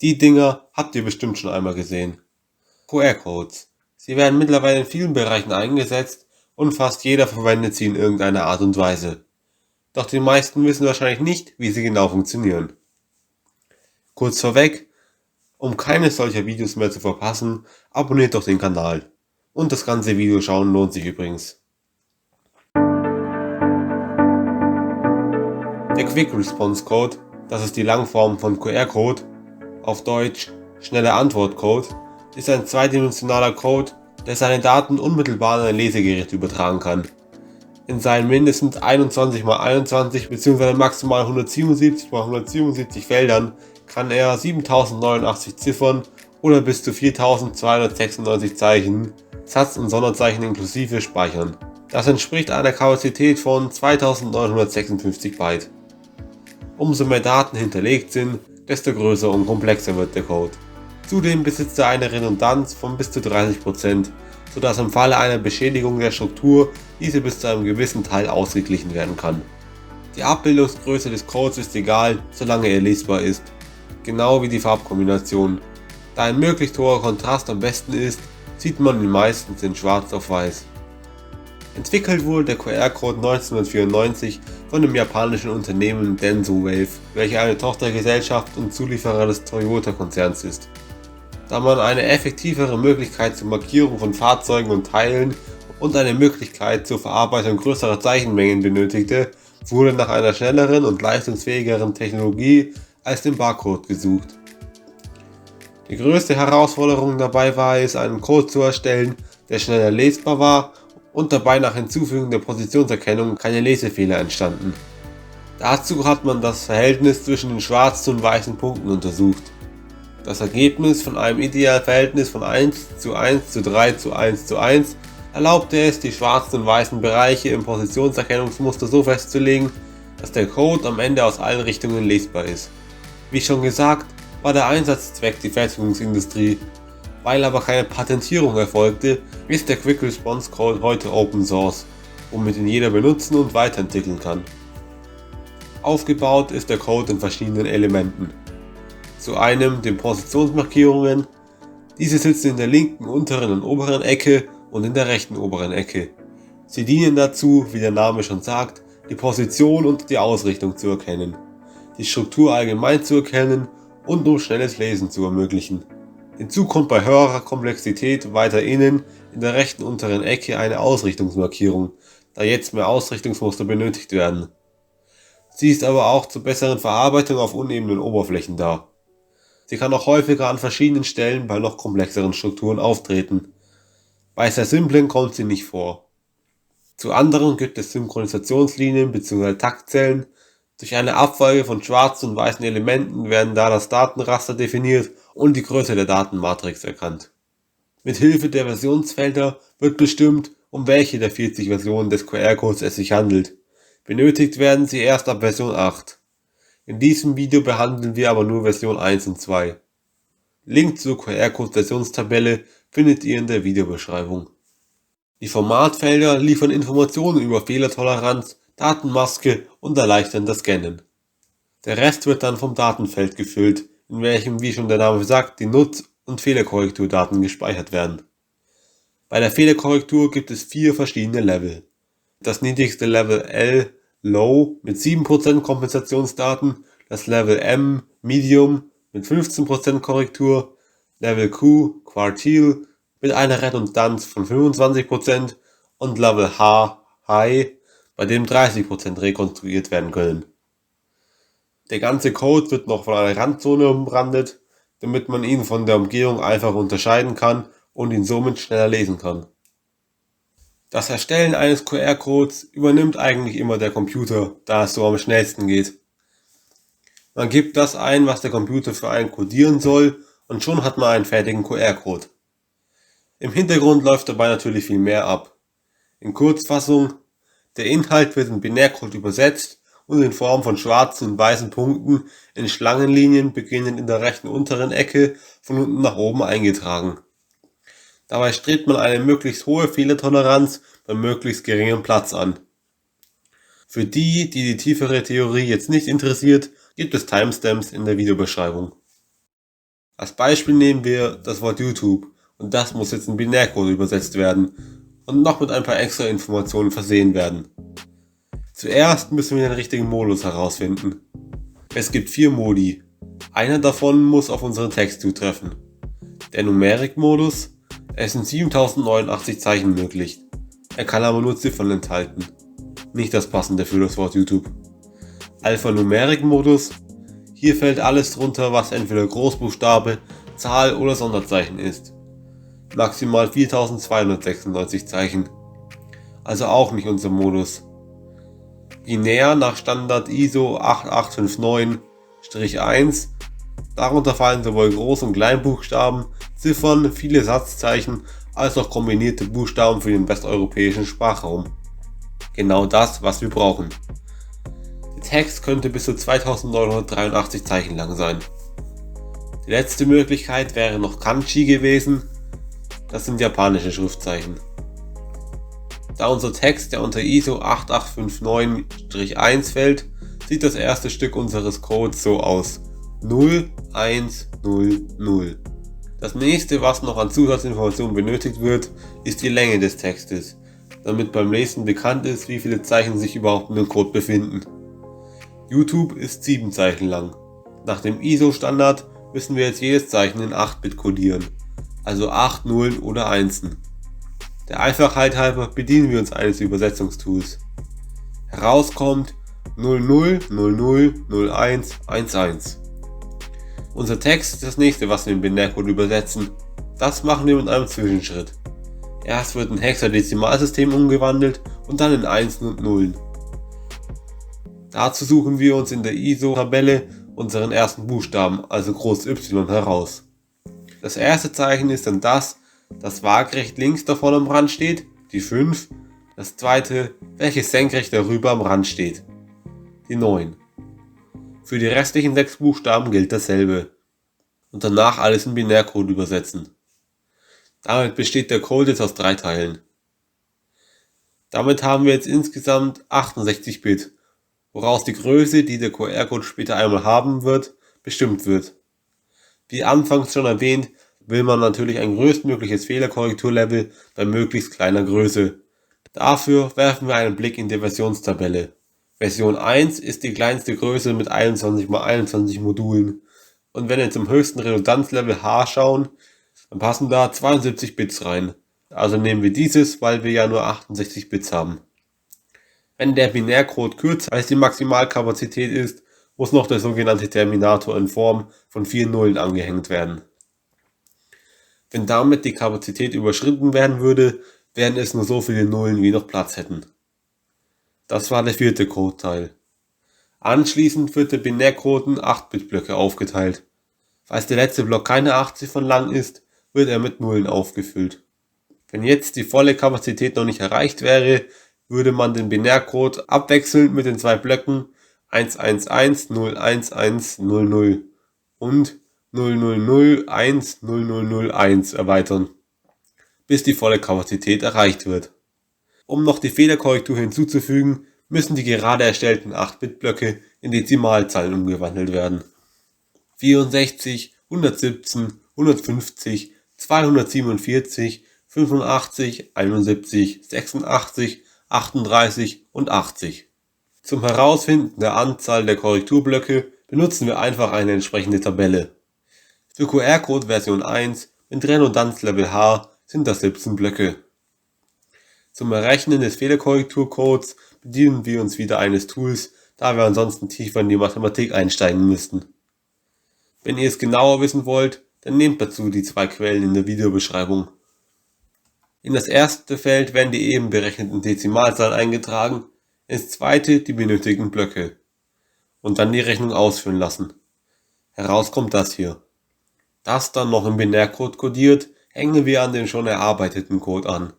Die Dinger habt ihr bestimmt schon einmal gesehen. QR-Codes. Sie werden mittlerweile in vielen Bereichen eingesetzt und fast jeder verwendet sie in irgendeiner Art und Weise. Doch die meisten wissen wahrscheinlich nicht, wie sie genau funktionieren. Kurz vorweg, um keines solcher Videos mehr zu verpassen, abonniert doch den Kanal. Und das ganze Video schauen lohnt sich übrigens. Der Quick Response Code, das ist die Langform von QR-Code, auf Deutsch schneller Antwort-Code, ist ein zweidimensionaler Code, der seine Daten unmittelbar an ein Lesegerät übertragen kann. In seinen mindestens 21×21 bzw. maximal 177×177 Feldern kann er 7089 Ziffern oder bis zu 4296 Zeichen, Satz- und Sonderzeichen inklusive, speichern. Das entspricht einer Kapazität von 2956 Byte. Umso mehr Daten hinterlegt sind, desto größer und komplexer wird der Code. Zudem besitzt er eine Redundanz von bis zu 30%, sodass im Falle einer Beschädigung der Struktur diese bis zu einem gewissen Teil ausgeglichen werden kann. Die Abbildungsgröße des Codes ist egal, solange er lesbar ist, genau wie die Farbkombination. Da ein möglichst hoher Kontrast am besten ist, sieht man ihn meistens in schwarz auf weiß. Entwickelt wurde der QR-Code 1994 von dem japanischen Unternehmen Denso Wave, welche eine Tochtergesellschaft und Zulieferer des Toyota-Konzerns ist. Da man eine effektivere Möglichkeit zur Markierung von Fahrzeugen und Teilen und eine Möglichkeit zur Verarbeitung größerer Zeichenmengen benötigte, wurde nach einer schnelleren und leistungsfähigeren Technologie als dem Barcode gesucht. Die größte Herausforderung dabei war es, einen Code zu erstellen, der schneller lesbar war und dabei nach Hinzufügen der Positionserkennung keine Lesefehler entstanden. Dazu hat man das Verhältnis zwischen den schwarzen und weißen Punkten untersucht. Das Ergebnis von einem idealen Verhältnis von 1:1:3:1:1 erlaubte es, die schwarzen und weißen Bereiche im Positionserkennungsmuster so festzulegen, dass der Code am Ende aus allen Richtungen lesbar ist. Wie schon gesagt, war der Einsatzzweck die Fertigungsindustrie. Weil aber keine Patentierung erfolgte, ist der Quick Response Code heute Open Source, womit ihn jeder benutzen und weiterentwickeln kann. Aufgebaut ist der Code in verschiedenen Elementen. Zu einem den Positionsmarkierungen. Diese sitzen in der linken unteren und oberen Ecke und in der rechten oberen Ecke. Sie dienen dazu, wie der Name schon sagt, die Position und die Ausrichtung zu erkennen, die Struktur allgemein zu erkennen und um schnelles Lesen zu ermöglichen. Hinzu kommt bei höherer Komplexität weiter innen in der rechten unteren Ecke eine Ausrichtungsmarkierung, da jetzt mehr Ausrichtungsmuster benötigt werden. Sie ist aber auch zur besseren Verarbeitung auf unebenen Oberflächen da. Sie kann auch häufiger an verschiedenen Stellen bei noch komplexeren Strukturen auftreten. Bei sehr simplen kommt sie nicht vor. Zu anderen gibt es Synchronisationslinien bzw. Taktzellen. Durch eine Abfolge von schwarzen und weißen Elementen werden da das Datenraster definiert und die Größe der Datenmatrix erkannt. Mit Hilfe der Versionsfelder wird bestimmt, um welche der 40 Versionen des QR-Codes es sich handelt. Benötigt werden sie erst ab Version 8. In diesem Video behandeln wir aber nur Version 1 und 2. Link zur QR-Code-Versionstabelle findet ihr in der Videobeschreibung. Die Formatfelder liefern Informationen über Fehlertoleranz, Datenmaske und erleichtern das Scannen. Der Rest wird dann vom Datenfeld gefüllt, in welchem, wie schon der Name sagt, die Nutz- und Fehlerkorrekturdaten gespeichert werden. Bei der Fehlerkorrektur gibt es 4 verschiedene Level. Das niedrigste Level L, Low, mit 7% Kompensationsdaten, das Level M, Medium, mit 15% Korrektur, Level Q, Quartile, mit einer Redundanz von 25% und Level H, High, bei dem 30% rekonstruiert werden können. Der ganze Code wird noch von einer Randzone umrandet, damit man ihn von der Umgebung einfach unterscheiden kann und ihn somit schneller lesen kann. Das Erstellen eines QR-Codes übernimmt eigentlich immer der Computer, da es so am schnellsten geht. Man gibt das ein, was der Computer für einen codieren soll, und schon hat man einen fertigen QR-Code. Im Hintergrund läuft dabei natürlich viel mehr ab. In Kurzfassung, der Inhalt wird in Binärcode übersetzt und in Form von schwarzen und weißen Punkten in Schlangenlinien beginnend in der rechten unteren Ecke von unten nach oben eingetragen. Dabei strebt man eine möglichst hohe Fehlertoleranz bei möglichst geringem Platz an. Für die, die die tiefere Theorie jetzt nicht interessiert, gibt es Timestamps in der Videobeschreibung. Als Beispiel nehmen wir das Wort YouTube und das muss jetzt in Binärcode übersetzt werden und noch mit ein paar extra Informationen versehen werden. Zuerst müssen wir den richtigen Modus herausfinden. Es gibt 4 Modi. Einer davon muss auf unseren Text zutreffen. Der Numeric-Modus, es sind 7089 Zeichen möglich. Er kann aber nur Ziffern enthalten. Nicht das passende für das Wort YouTube. Alphanumeric-Modus, hier fällt alles drunter, was entweder Großbuchstabe, Zahl oder Sonderzeichen ist. Maximal 4296 Zeichen. Also auch nicht unser Modus. Binär nach Standard ISO 8859-1. Darunter fallen sowohl Groß- und Kleinbuchstaben, Ziffern, viele Satzzeichen, als auch kombinierte Buchstaben für den westeuropäischen Sprachraum. Genau das, was wir brauchen. Der Text könnte bis zu 2983 Zeichen lang sein. Die letzte Möglichkeit wäre noch Kanji gewesen. Das sind japanische Schriftzeichen. Da unser Text ja unter ISO 8859-1 fällt, sieht das erste Stück unseres Codes so aus. 0, 1, 0, 0. Das nächste, was noch an Zusatzinformationen benötigt wird, ist die Länge des Textes, damit beim Lesen bekannt ist, wie viele Zeichen sich überhaupt in dem Code befinden. YouTube ist 7 Zeichen lang. Nach dem ISO-Standard müssen wir jetzt jedes Zeichen in 8-Bit codieren, also 8 Nullen oder Einsen. Der Einfachheit halber bedienen wir uns eines Übersetzungstools. Herauskommt 00 00 01 11. Unser Text ist das nächste, was wir in Binärcode übersetzen. Das machen wir mit einem Zwischenschritt. Erst wird ein Hexadezimalsystem umgewandelt und dann in Einsen und Nullen. Dazu suchen wir uns in der ISO-Tabelle unseren ersten Buchstaben, also groß Y, heraus. Das erste Zeichen ist dann das waagerecht links davon am Rand steht, die 5. Das zweite, welches senkrecht darüber am Rand steht, die 9. Für die restlichen 6 Buchstaben gilt dasselbe. Und danach alles in Binärcode übersetzen. Damit besteht der Code jetzt aus 3 Teilen. Damit haben wir jetzt insgesamt 68 Bit, woraus die Größe, die der QR-Code später einmal haben wird, bestimmt wird. Wie anfangs schon erwähnt, will man natürlich ein größtmögliches Fehlerkorrekturlevel bei möglichst kleiner Größe. Dafür werfen wir einen Blick in die Versionstabelle. Version 1 ist die kleinste Größe mit 21×21 Modulen. Und wenn wir zum höchsten Redundanzlevel H schauen, dann passen da 72 Bits rein. Also nehmen wir dieses, weil wir ja nur 68 Bits haben. Wenn der Binärcode kürzer als die Maximalkapazität ist, muss noch der sogenannte Terminator in Form von 4 Nullen angehängt werden. Wenn damit die Kapazität überschritten werden würde, wären es nur so viele Nullen, wie noch Platz hätten. Das war der 4. Codeteil. Anschließend wird der Binärcode in 8-Bit-Blöcke aufgeteilt. Falls der letzte Block keine 8 Ziffern lang ist, wird er mit Nullen aufgefüllt. Wenn jetzt die volle Kapazität noch nicht erreicht wäre, würde man den Binärcode abwechselnd mit den 2 Blöcken 111 011 00 und 0001 0001 erweitern, bis die volle Kapazität erreicht wird. Um noch die Fehlerkorrektur hinzuzufügen, müssen die gerade erstellten 8-Bit-Blöcke in Dezimalzahlen umgewandelt werden. 64, 117, 150, 247, 85, 71, 86, 38 und 80. Zum Herausfinden der Anzahl der Korrekturblöcke benutzen wir einfach eine entsprechende Tabelle. Für QR-Code Version 1 mit Redundanzlevel H sind das 17 Blöcke. Zum Errechnen des Fehlerkorrekturcodes bedienen wir uns wieder eines Tools, da wir ansonsten tiefer in die Mathematik einsteigen müssten. Wenn ihr es genauer wissen wollt, dann nehmt dazu die 2 Quellen in der Videobeschreibung. In das erste Feld werden die eben berechneten Dezimalzahlen eingetragen, ins zweite die benötigten Blöcke und dann die Rechnung ausführen lassen. Heraus kommt das hier. Das dann noch im Binärcode kodiert, hängen wir an den schon erarbeiteten Code an.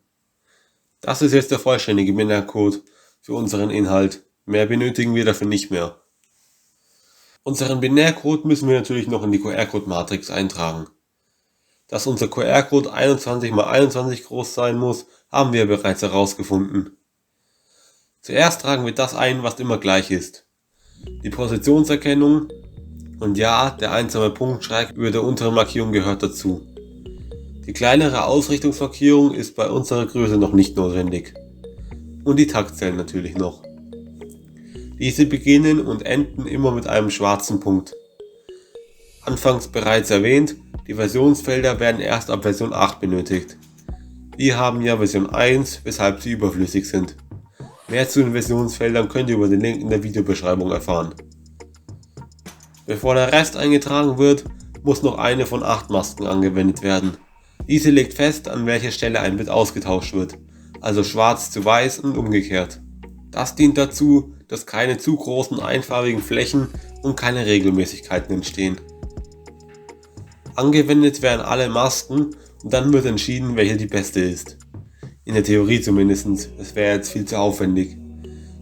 Das ist jetzt der vollständige Binärcode für unseren Inhalt. Mehr benötigen wir dafür nicht mehr. Unseren Binärcode müssen wir natürlich noch in die QR-Code-Matrix eintragen. Dass unser QR-Code 21×21 groß sein muss, haben wir bereits herausgefunden. Zuerst tragen wir das ein, was immer gleich ist. Die Positionserkennung Und ja, der einsame Punktstreif über der unteren Markierung gehört dazu. Die kleinere Ausrichtungsmarkierung ist bei unserer Größe noch nicht notwendig. Und die Taktzellen natürlich noch. Diese beginnen und enden immer mit einem schwarzen Punkt. Anfangs bereits erwähnt, die Versionsfelder werden erst ab Version 8 benötigt. Wir haben ja Version 1, weshalb sie überflüssig sind. Mehr zu den Versionsfeldern könnt ihr über den Link in der Videobeschreibung erfahren. Bevor der Rest eingetragen wird, muss noch eine von 8 Masken angewendet werden. Diese legt fest, an welcher Stelle ein Bit ausgetauscht wird, also schwarz zu weiß und umgekehrt. Das dient dazu, dass keine zu großen einfarbigen Flächen und keine Regelmäßigkeiten entstehen. Angewendet werden alle Masken und dann wird entschieden, welche die beste ist. In der Theorie zumindest, es wäre jetzt viel zu aufwendig.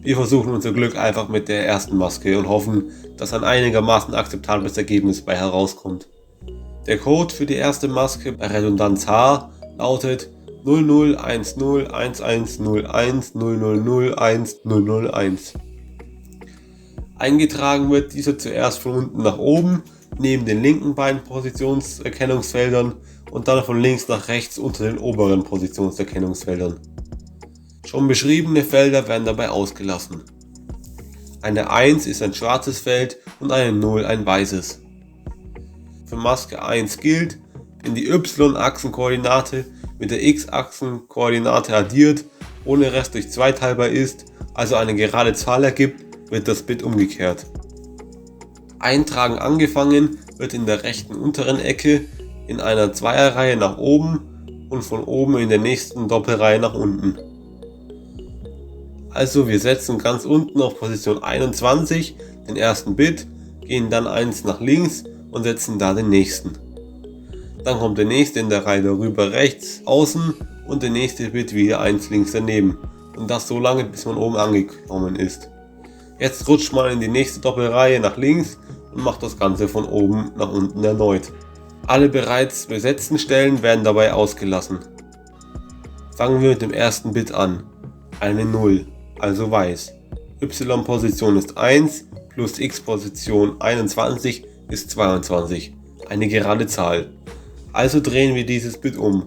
Wir versuchen unser Glück einfach mit der ersten Maske und hoffen, dass ein einigermaßen akzeptables Ergebnis bei herauskommt. Der Code für die erste Maske bei Redundanz H lautet 0010110100010001. Eingetragen wird dieser zuerst von unten nach oben, neben den linken beiden Positionserkennungsfeldern und dann von links nach rechts unter den oberen Positionserkennungsfeldern. Schon beschriebene Felder werden dabei ausgelassen. Eine 1 ist ein schwarzes Feld und eine 0 ein weißes. Für Maske 1 gilt, wenn die y-Achsenkoordinate mit der x-Achsenkoordinate addiert, ohne Rest durch 2 teilbar ist, also eine gerade Zahl ergibt, wird das Bit umgekehrt. Eintragen angefangen wird in der rechten unteren Ecke in einer Zweierreihe nach oben und von oben in der nächsten Doppelreihe nach unten. Also wir setzen ganz unten auf Position 21 den ersten Bit, gehen dann 1 nach links und setzen da den nächsten. Dann kommt der nächste in der Reihe darüber rechts außen und der nächste Bit wieder 1 links daneben. Und das so lange, bis man oben angekommen ist. Jetzt rutscht man in die nächste Doppelreihe nach links und macht das Ganze von oben nach unten erneut. Alle bereits besetzten Stellen werden dabei ausgelassen. Fangen wir mit dem ersten Bit an. Eine 0, also weiß. Y-Position ist 1 plus x-Position 21 ist 22. Eine gerade Zahl. Also drehen wir dieses Bit um.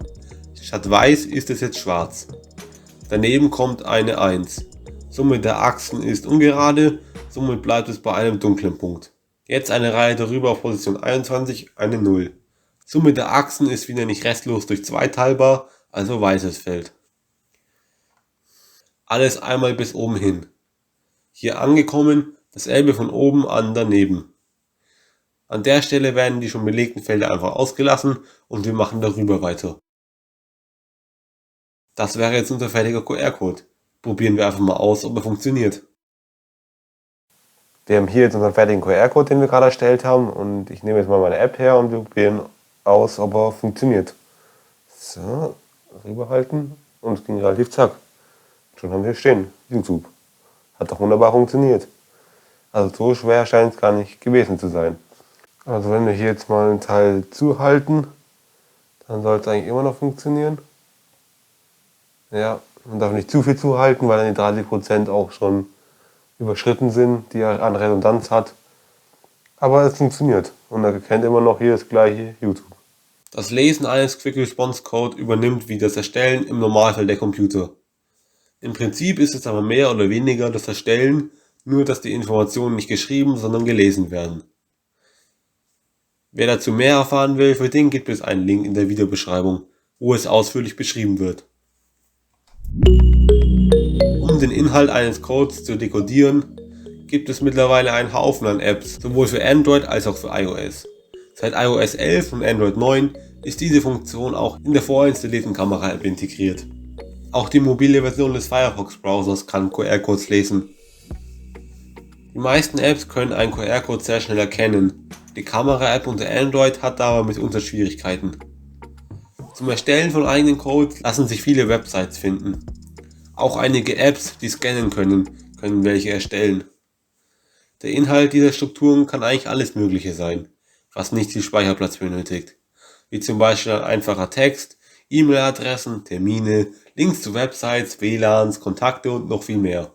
Statt weiß ist es jetzt schwarz. Daneben kommt eine 1. Summe der Achsen ist ungerade, somit bleibt es bei einem dunklen Punkt. Jetzt eine Reihe darüber auf Position 21, eine 0. Summe der Achsen ist wieder nicht restlos durch 2 teilbar, also weißes Feld. Alles einmal bis oben hin. Hier angekommen, dasselbe von oben an daneben. An der Stelle werden die schon belegten Felder einfach ausgelassen und wir machen darüber weiter. Das wäre jetzt unser fertiger QR-Code. Probieren wir einfach mal aus, ob er funktioniert. Wir haben hier jetzt unseren fertigen QR-Code, den wir gerade erstellt haben, und ich nehme jetzt mal meine App her und wir probieren aus, ob er funktioniert. So, rüberhalten und es ging relativ zack. Schon haben wir stehen, YouTube. Hat doch wunderbar funktioniert. Also so schwer scheint es gar nicht gewesen zu sein. Also wenn wir hier jetzt mal einen Teil zuhalten, dann soll es eigentlich immer noch funktionieren. Ja, man darf nicht zu viel zuhalten, weil dann die 30% auch schon überschritten sind, die er an Redundanz hat. Aber es funktioniert und er erkennt immer noch hier das gleiche YouTube. Das Lesen eines Quick Response Code übernimmt wie das Erstellen im Normalfall der Computer. Im Prinzip ist es aber mehr oder weniger das Erstellen, nur dass die Informationen nicht geschrieben, sondern gelesen werden. Wer dazu mehr erfahren will, für den gibt es einen Link in der Videobeschreibung, wo es ausführlich beschrieben wird. Um den Inhalt eines Codes zu dekodieren, gibt es mittlerweile einen Haufen an Apps, sowohl für Android als auch für iOS. Seit iOS 11 und Android 9 ist diese Funktion auch in der vorinstallierten Kamera-App integriert. Auch die mobile Version des Firefox-Browsers kann QR-Codes lesen. Die meisten Apps können einen QR-Code sehr schnell erkennen. Die Kamera-App unter Android hat dabei mitunter Schwierigkeiten. Zum Erstellen von eigenen Codes lassen sich viele Websites finden. Auch einige Apps, die scannen können welche erstellen. Der Inhalt dieser Strukturen kann eigentlich alles Mögliche sein, was nicht viel Speicherplatz benötigt. Wie zum Beispiel ein einfacher Text, E-Mail-Adressen, Termine, Links zu Websites, WLANs, Kontakte und noch viel mehr.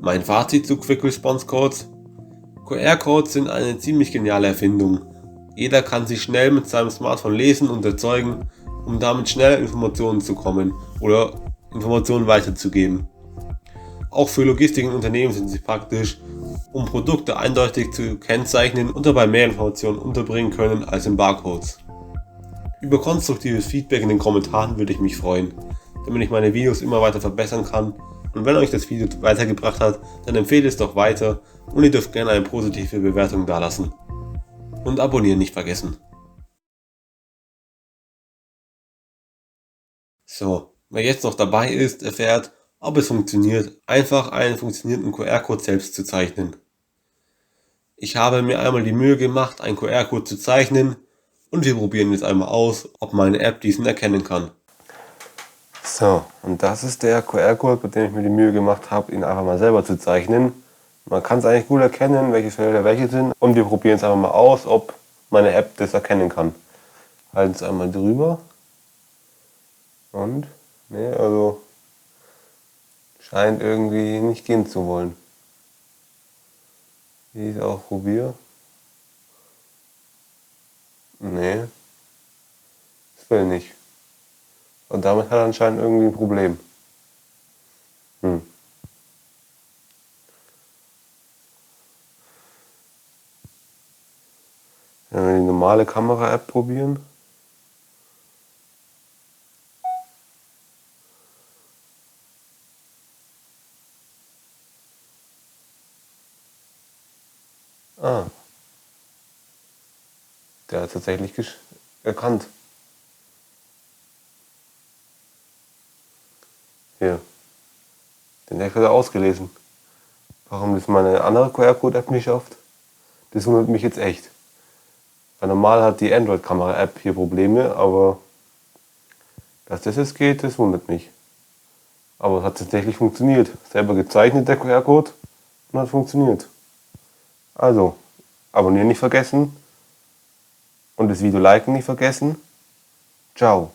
Mein Fazit zu Quick Response Codes: QR-Codes sind eine ziemlich geniale Erfindung. Jeder kann sie schnell mit seinem Smartphone lesen und erzeugen, um damit schnell Informationen zu kommen oder Informationen weiterzugeben. Auch für Logistik und Unternehmen sind sie praktisch, um Produkte eindeutig zu kennzeichnen und dabei mehr Informationen unterbringen können als in Barcodes. Über konstruktives Feedback in den Kommentaren würde ich mich freuen, damit ich meine Videos immer weiter verbessern kann. Und wenn euch das Video weitergebracht hat, dann empfehlt es doch weiter und ihr dürft gerne eine positive Bewertung dalassen. Und abonnieren nicht vergessen. So, wer jetzt noch dabei ist, erfährt, ob es funktioniert, einfach einen funktionierenden QR-Code selbst zu zeichnen. Ich habe mir einmal die Mühe gemacht, einen QR-Code zu zeichnen und wir probieren jetzt einmal aus, ob meine App diesen erkennen kann. So, und das ist der QR-Code, mit dem ich mir die Mühe gemacht habe, ihn einfach mal selber zu zeichnen. Man kann es eigentlich gut erkennen, welche Felder welche sind. Und wir probieren es einfach mal aus, ob meine App das erkennen kann. Halten es einmal drüber. Und, ne, also scheint irgendwie nicht gehen zu wollen. Wie ich es auch probiere. Ne, das will nicht. Und damit hat er anscheinend irgendwie ein Problem. Wenn wir die normale Kamera-App probieren. Ah, der hat tatsächlich erkannt. Hier, den hat er ausgelesen. Warum das meine andere QR-Code-App nicht schafft, das wundert mich jetzt echt. Weil normal hat die Android-Kamera-App hier Probleme, aber dass das jetzt geht, das wundert mich. Aber es hat tatsächlich funktioniert. Selber gezeichnet der QR-Code und hat funktioniert. Also, abonnieren nicht vergessen und das Video liken nicht vergessen. Ciao.